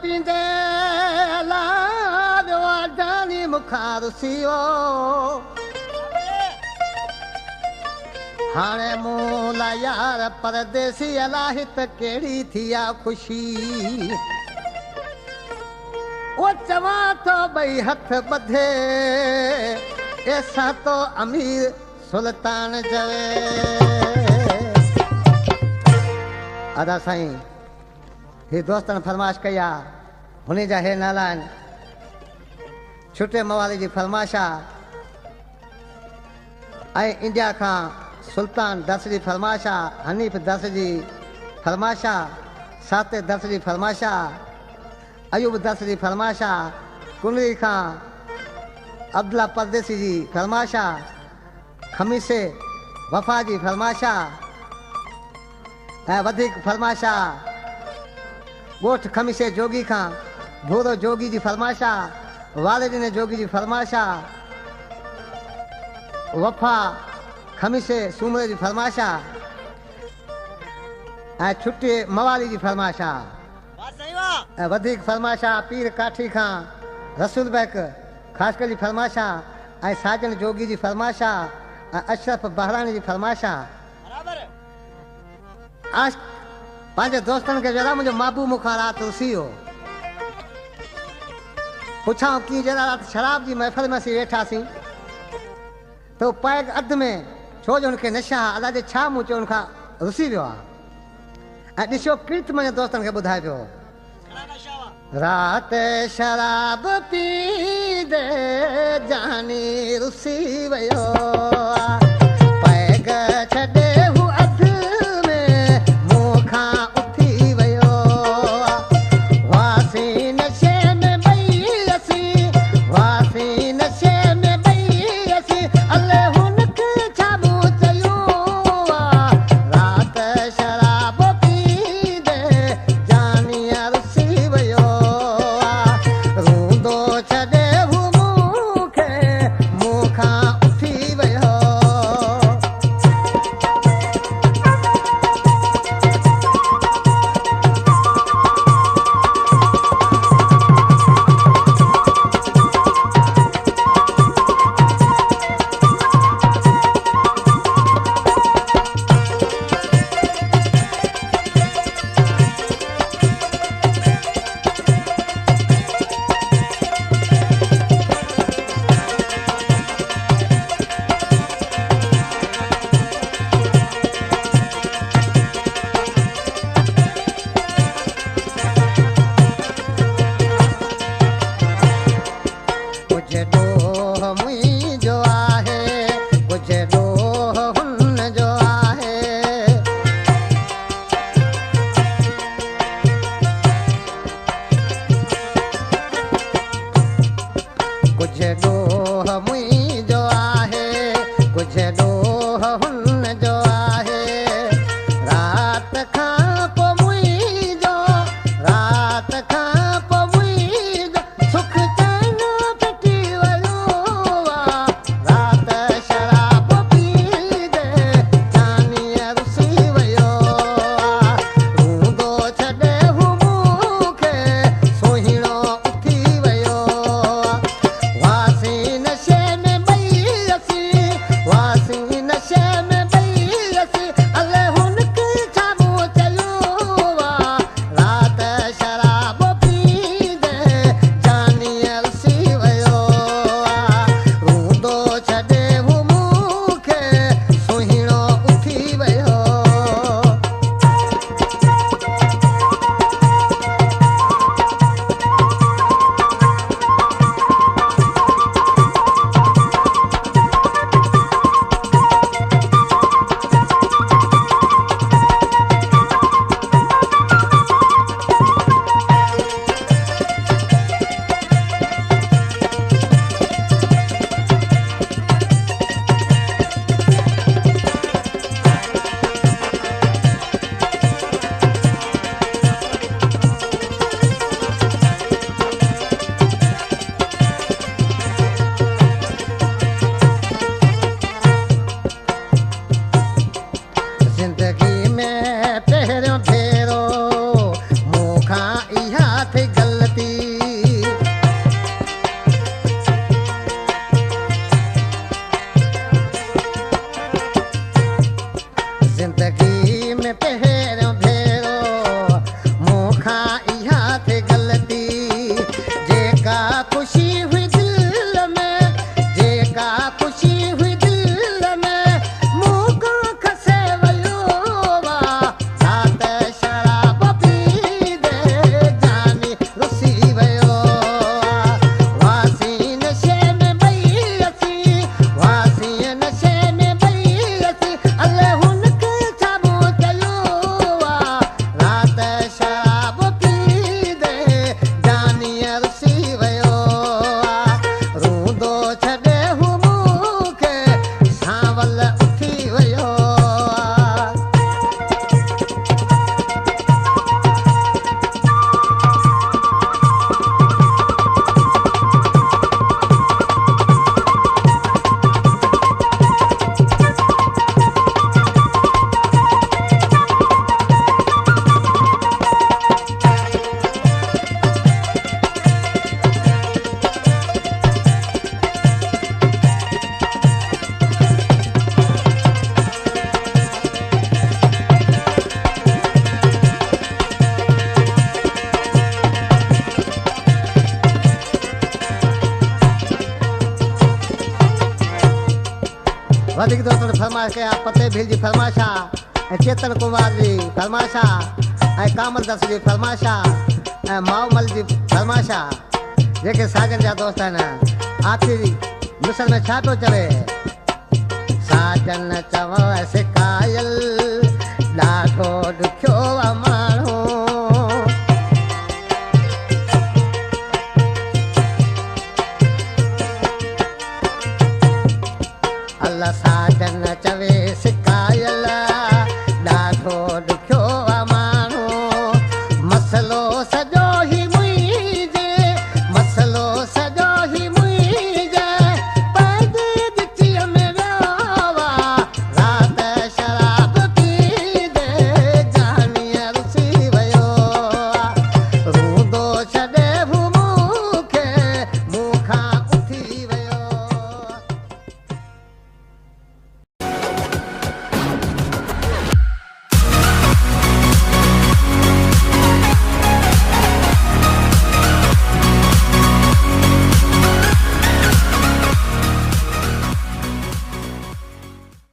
पींदे लादो जानी मुखारसियो हाणे मूला यार परदेसी अलाही त केड़ी थिया खुशी वो चवा तो बई हथ बधे ऐसा तो अमीर सुल्तान जवे अदा साईं हे दोस्तन फरमाश कया हुने जा हे नाला आहिनि छुटे मवाली जी फरमाशा ऐं इंडिया खां सुल्तान दर्श जी फरमाशा हनीफ दर्श जी फरमाशा साते दर्श जी फरमाशा अयूब दर्श जी फरमाशा कुंडली खां अब्दुल्ला परदेसी जी फरमाशा खमीसे वफा जी फरमाशा ऐं वधीक फरमाशा ॻोठ खमीसे जोगी खां भूरो जोगी जी फरमाशा वालिदिन जोगी जी फरमाशा वफा खमीसे सूमरे जी फरमाशा ऐं छुट्टी मवाली जी फरमाशा ऐं वधीक फरमाशा पीर काठी खां रसूल बेक ख़ासकर जी फरमाशा ऐं साजन जोगी जी फरमाशा ऐं अशरफ बहरानी जी फरमाशा आज पंहिंजे दोस्तनि खे जरा मुंहिंजो माबू मूंखां राति रुसी वियो पुछां कीअं जरा राति शराब जी महफ़िल में असीं वेठासीं त पैग अधु में छो जो हुनखे नशा अलाह जे छा मूं चयो हुनखां रुसी वियो आहे ऐं ॾिसो कीर्त मुंहिंजे दोस्तनि खे ॿुधाए पियो राति शराब पींदे जानी रुसी वियो पैग छॾे हू अधु में मूंखां उथी वियो वासी नशे में ॿई असीं वासी नशे में ॿई असीं अले हुनखे छा मूं चयो राति शराब पींदे जानी रुसी वियो रूंदो छॾे हू मूंखे मूंखां उथी वियो कुछ डोह मुंहिंजो आहे कुछ डोह हुन जो आहे कुछ डोह मुंहिंजो आहे कुछ डोह हुन जो आहे राति खां पोइ मुंहिंजो राति खां पोइ मुंहिंजो सुख चैन फिटी वियो राति शराब पींदे जानी रुसी वियो रूंदो छॾे हू मूंखे सुहिणो उथी वियो वासी न वधीक दोस्तनि फरमाइश कया फतेह भील जी फरमाइश आहे ऐं चेतन कुमार जी फरमाइश आहे ऐं कामल दस जी फरमाइश आहे ऐं माऊमल जी फरमाइश आहे जेके साजन जा दोस्त आहिनि आख़िरी मिसल में छा पियो चवे साजन चवसि कायल ॾाढो ॾुखियो माण्हू